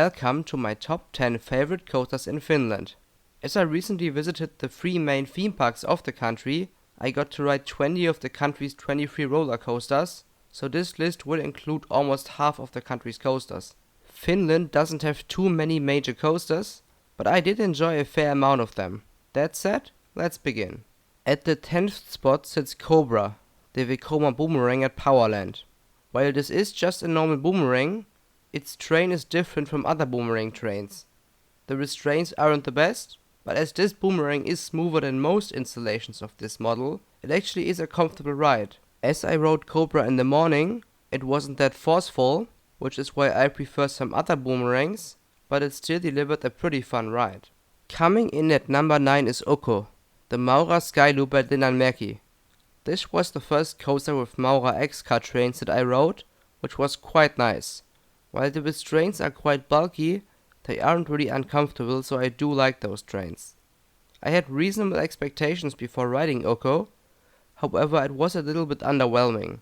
Welcome to my top 10 favorite coasters in Finland. As I recently visited the 3 main theme parks of the country, I got to ride 20 of the country's 23 roller coasters, so this list will include almost half of the country's coasters. Finland doesn't have too many major coasters, but I did enjoy a fair amount of them. That said, let's begin. At the 10th spot sits Cobra, the Vekoma boomerang at Powerland. While this is just a normal boomerang, its train is different from other boomerang trains. The restraints aren't the best, but as this boomerang is smoother than most installations of this model, it actually is a comfortable ride. As I rode Cobra in the morning, it wasn't that forceful, which is why I prefer some other boomerangs, but it still delivered a pretty fun ride. Coming in at number 9 is Ukko, the Maura Skyloop at Linnanmäki. This was the first coaster with Maura X-Car trains that I rode, which was quite nice. While the restraints are quite bulky, they aren't really uncomfortable, so I do like those trains. I had reasonable expectations before riding Ukko, however it was a little bit underwhelming.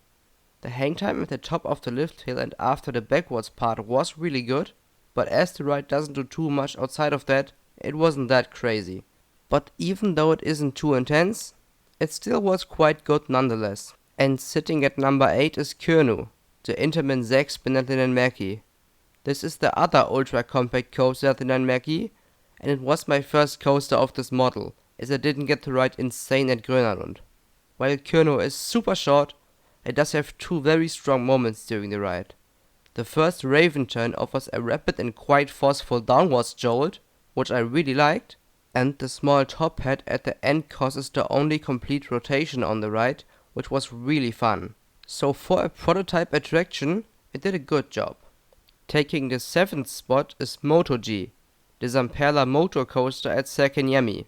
The hang time at the top of the lift hill and after the backwards part was really good, but as the ride doesn't do too much outside of that, it wasn't that crazy. But even though it isn't too intense, it still was quite good nonetheless. And sitting at number 8 is Kuno, the Intermin Zeg spin at Linnanmäki. This is the other ultra-compact coaster at Linnanmäki, and it was my first coaster of this model, as I didn't get to ride Insane at Grönalund. While Kuno is super short, it does have 2 very strong moments during the ride. The first Raven turn offers a rapid and quite forceful downwards jolt, which I really liked, and the small top hat at the end causes the only complete rotation on the ride, which was really fun. So for a prototype attraction, it did a good job. Taking the 7th spot is MotoG, the Zamperla motor coaster at Säkäniemi.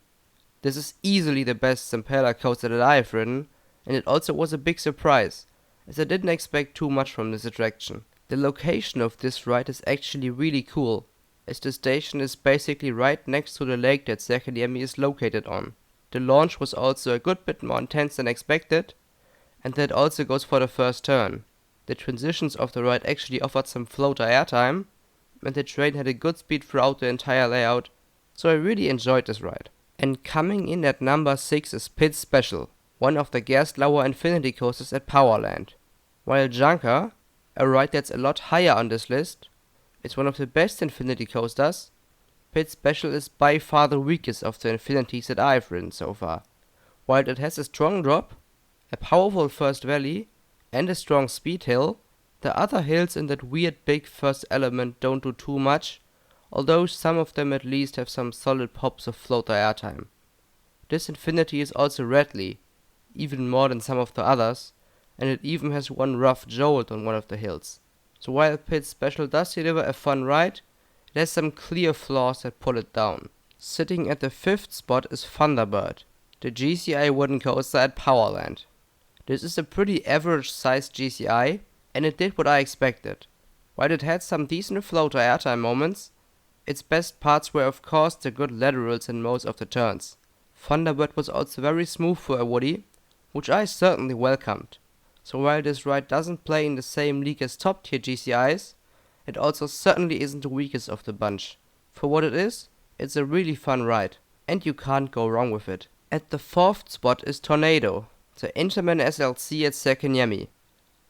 This is easily the best Zamperla coaster that I have ridden, and it also was a big surprise, as I didn't expect too much from this attraction. The location of this ride is actually really cool, as the station is basically right next to the lake that Säkäniemi is located on. The launch was also a good bit more intense than expected, and that also goes for the first turn. The transitions of the ride actually offered some floater airtime, and the train had a good speed throughout the entire layout, so I really enjoyed this ride. And coming in at number 6 is Pit Special, one of the Gerstlauer Infinity coasters at Powerland. While Junka, a ride that's a lot higher on this list, is one of the best Infinity coasters, Pit Special is by far the weakest of the Infinities that I've ridden so far. While it has a strong drop, a powerful first valley, and a strong speed hill, the other hills in that weird big first element don't do too much, although some of them at least have some solid pops of floater airtime. This Infinity is also rattly, even more than some of the others, and it even has one rough jolt on one of the hills. So while Pit Special does deliver a fun ride, it has some clear flaws that pull it down. Sitting at the 5th spot is Thunderbird, the GCI wooden coaster at Powerland. This is a pretty average sized GCI, and it did what I expected. While it had some decent floater airtime moments, its best parts were of course the good laterals in most of the turns. Thunderbird was also very smooth for a woody, which I certainly welcomed. So while this ride doesn't play in the same league as top tier GCIs, it also certainly isn't the weakest of the bunch. For what it is, it's a really fun ride, and you can't go wrong with it. At the 4th spot is Tornado, the Intermin SLC at Säkäniemi.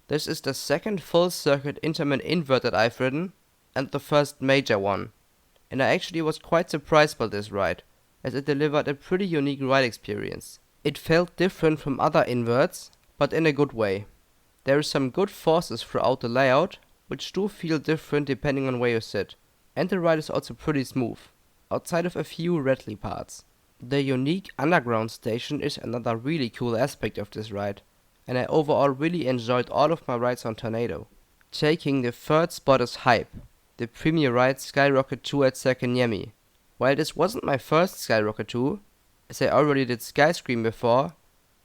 This is the second full circuit Intermin invert that I've ridden, and the first major one. And I actually was quite surprised by this ride, as it delivered a pretty unique ride experience. It felt different from other inverts, but in a good way. There is some good forces throughout the layout, which do feel different depending on where you sit. And the ride is also pretty smooth, outside of a few rattly parts. The unique underground station is another really cool aspect of this ride, and I overall really enjoyed all of my rides on Tornado. Taking the 3rd spot is Hype, the premier ride Skyrocket 2 at Säkäniemi. While this wasn't my first Skyrocket 2, as I already did Skyscream before,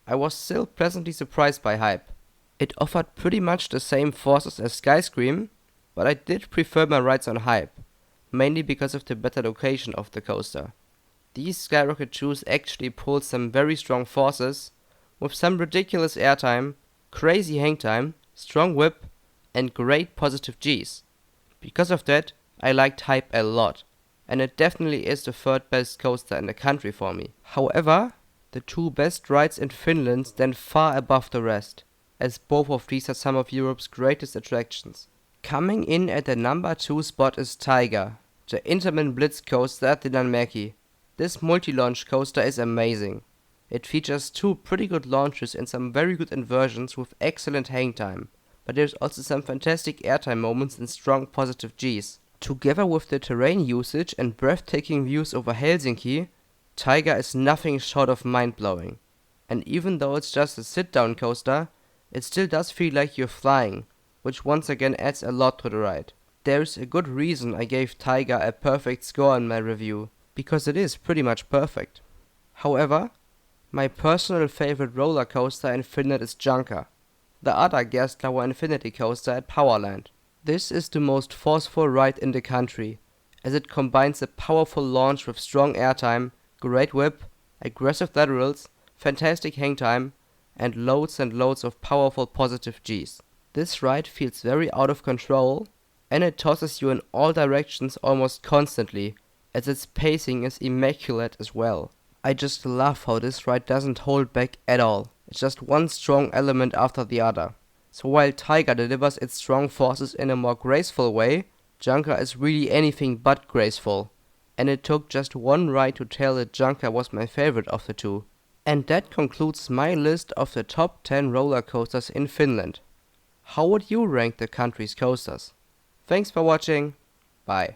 I was still pleasantly surprised by Hype. It offered pretty much the same forces as Skyscream, but I did prefer my rides on Hype, mainly because of the better location of the coaster. These Skyrocket 2s actually pulled some very strong forces, with some ridiculous airtime, crazy hang time, strong whip, and great positive Gs. Because of that, I like Type a lot, and it definitely is the third best coaster in the country for me. However, the two best rides in Finland stand far above the rest, as both of these are some of Europe's greatest attractions. Coming in at the number 2 spot is Tiger, the Intermin Blitz coaster at Dinanmäki. This multi-launch coaster is amazing. It features two pretty good launches and some very good inversions with excellent hang time, but there's also some fantastic airtime moments and strong positive Gs. Together with the terrain usage and breathtaking views over Helsinki, Tiger is nothing short of mind-blowing. And even though it's just a sit-down coaster, it still does feel like you're flying, which once again adds a lot to the ride. There's a good reason I gave Tiger a perfect score in my review, because it is pretty much perfect. However, my personal favorite roller coaster in Finland is Junka, the other Gerstauer Infinity coaster at Powerland. This is the most forceful ride in the country, as it combines a powerful launch with strong airtime, great whip, aggressive laterals, fantastic hang time, and loads of powerful positive Gs. This ride feels very out of control, and it tosses you in all directions almost constantly, as its pacing is immaculate as well. I just love how this ride doesn't hold back at all. It's just one strong element after the other. So while Tiger delivers its strong forces in a more graceful way, Junka is really anything but graceful. And it took just one ride to tell that Junka was my favorite of the two. And that concludes my list of the top 10 roller coasters in Finland. How would you rank the country's coasters? Thanks for watching. Bye.